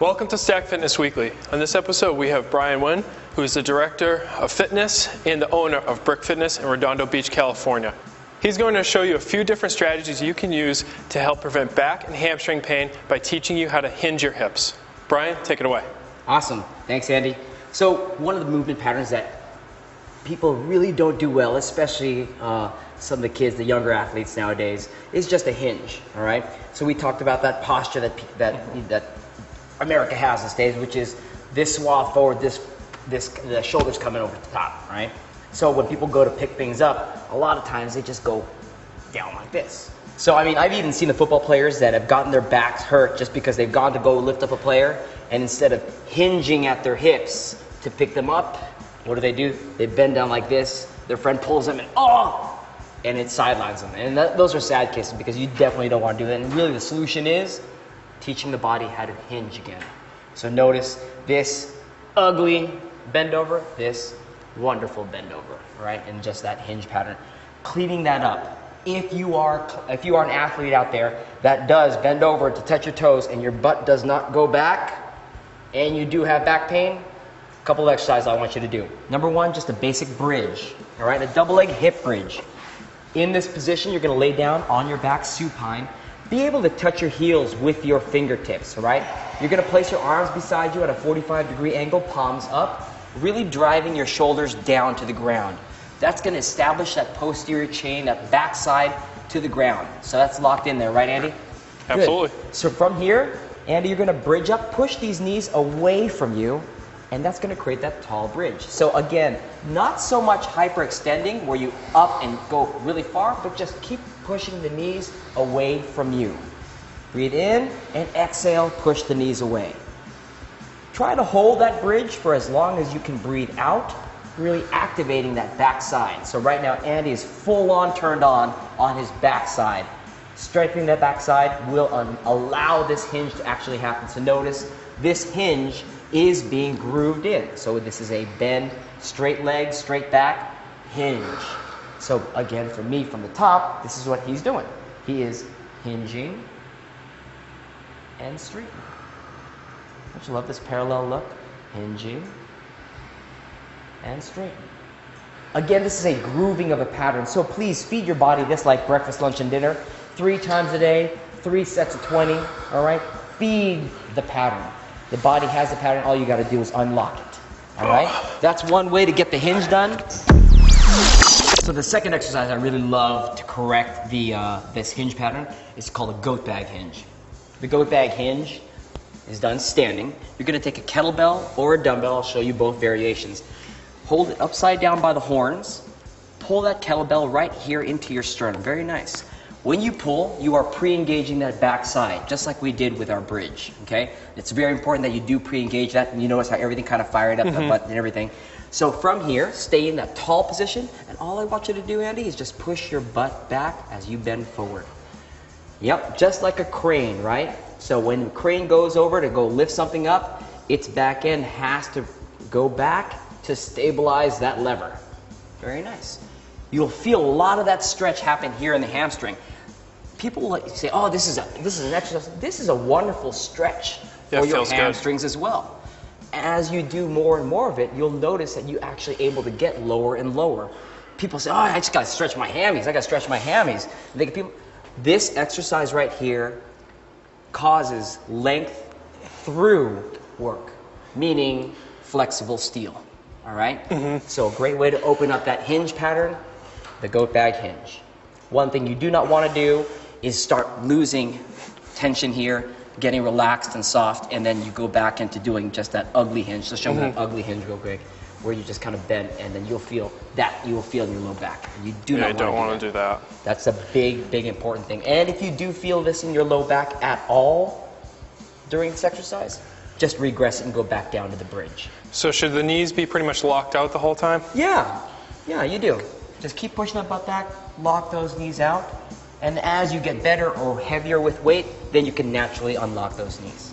Welcome to Stack Fitness Weekly. On this episode, we have Brian Nguyen, who is the Director of Fitness and the owner of Brick Fitness in Redondo Beach, California. He's going to show you a few different strategies you can use to help prevent back and hamstring pain by teaching you how to hinge your hips. Brian, take it away. Awesome. Thanks, Andy. So one of the movement patterns that people really don't do well, especially some of the kids, the younger athletes nowadays, is just a hinge, all right? So we talked about that posture that America has these days, which is this swath forward, the shoulders coming over the top, right? So when people go to pick things up, a lot of times they just go down like this. So I mean, I've even seen the football players that have gotten their backs hurt just because they've gone to go lift up a player, and instead of hinging at their hips to pick them up, what do? They bend down like this, their friend pulls them and it sidelines them. And those are sad cases because you definitely don't want to do that. And really the solution is teaching the body how to hinge again. So notice this ugly bend over, this wonderful bend over, right? And just that hinge pattern. Cleaning that up. If you are an athlete out there that does bend over to touch your toes and your butt does not go back and you do have back pain, a couple of exercises I want you to do. Number one, just a basic bridge, all right? A double leg hip bridge. In this position, you're gonna lay down on your back supine. Be able to touch your heels with your fingertips, all right? You're gonna place your arms beside you at a 45-degree angle, palms up, really driving your shoulders down to the ground. That's gonna establish that posterior chain, that backside to the ground. So that's locked in there, right, Andy? Absolutely. Good. So from here, Andy, you're gonna bridge up, push these knees away from you, and that's gonna create that tall bridge. So again, not so much hyperextending where you up and go really far, but just keep pushing the knees away from you. Breathe in and exhale, push the knees away. Try to hold that bridge for as long as you can breathe out, really activating that backside. So right now, Andy is full on turned on his backside. Strengthening that backside will allow this hinge to actually happen. So notice this hinge is being grooved in. So this is a bend, straight leg, straight back, hinge. So again, for me from the top, this is what he's doing. He is hinging and straightening. Don't you love this parallel look? Hinging and straightening. Again, this is a grooving of a pattern. So please feed your body this like breakfast, lunch, and dinner. 3 times a day, 3 sets of 20, all right? Feed the pattern. The body has the pattern, all you gotta do is unlock it, all right? That's one way to get the hinge done. So the second exercise I really love to correct this hinge pattern is called a goat bag hinge. The goat bag hinge is done standing. You're gonna take a kettlebell or a dumbbell, I'll show you both variations. Hold it upside down by the horns, pull that kettlebell right here into your sternum, very nice. When you pull, you are pre-engaging that backside, just like we did with our bridge, okay? It's very important that you do pre-engage that, and you notice how everything kind of fired up, the butt and everything. So from here, stay in that tall position, and all I want you to do, Andy, is just push your butt back as you bend forward. Yep, just like a crane, right? So when the crane goes over to go lift something up, its back end has to go back to stabilize that lever. Very nice. You'll feel a lot of that stretch happen here in the hamstring. People like say, "Oh, this is an exercise." This is a wonderful stretch for your hamstrings as well. As you do more and more of it, you'll notice that you're actually able to get lower and lower. People say, "Oh, I just got to stretch my hammies. I got to stretch my hammies." This exercise right here causes length through work, meaning flexible steel. All right? So a great way to open up that hinge pattern, the goat bag hinge. One thing you do not want to do is start losing tension here, getting relaxed and soft, and then you go back into doing just that ugly hinge. So show me that ugly hinge real quick, where you just kind of bend, and then you'll feel in your low back. You do not want to do that. That's a big, big important thing. And if you do feel this in your low back at all during this exercise, just regress it and go back down to the bridge. So should the knees be pretty much locked out the whole time? Yeah, you do. Just keep pushing that butt back, lock those knees out, and as you get better or heavier with weight, then you can naturally unlock those knees.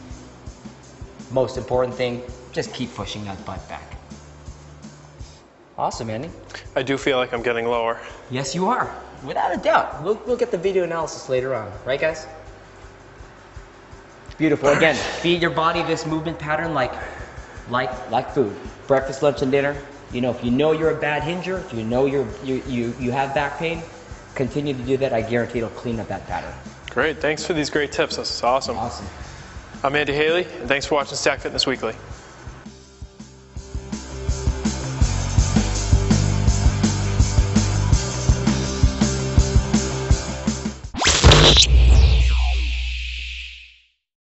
Most important thing, just keep pushing that butt back. Awesome, Andy. I do feel like I'm getting lower. Yes, you are. Without a doubt. We'll get the video analysis later on. Right, guys? Beautiful. Again, feed your body this movement pattern like food. Breakfast, lunch, and dinner. You know, if you know you're a bad hinger, if you know you have back pain, continue to do that. I guarantee it'll clean up that pattern. Great. Thanks for these great tips. This is awesome. Awesome. I'm Andy Haley, and thanks for watching Stack Fitness Weekly.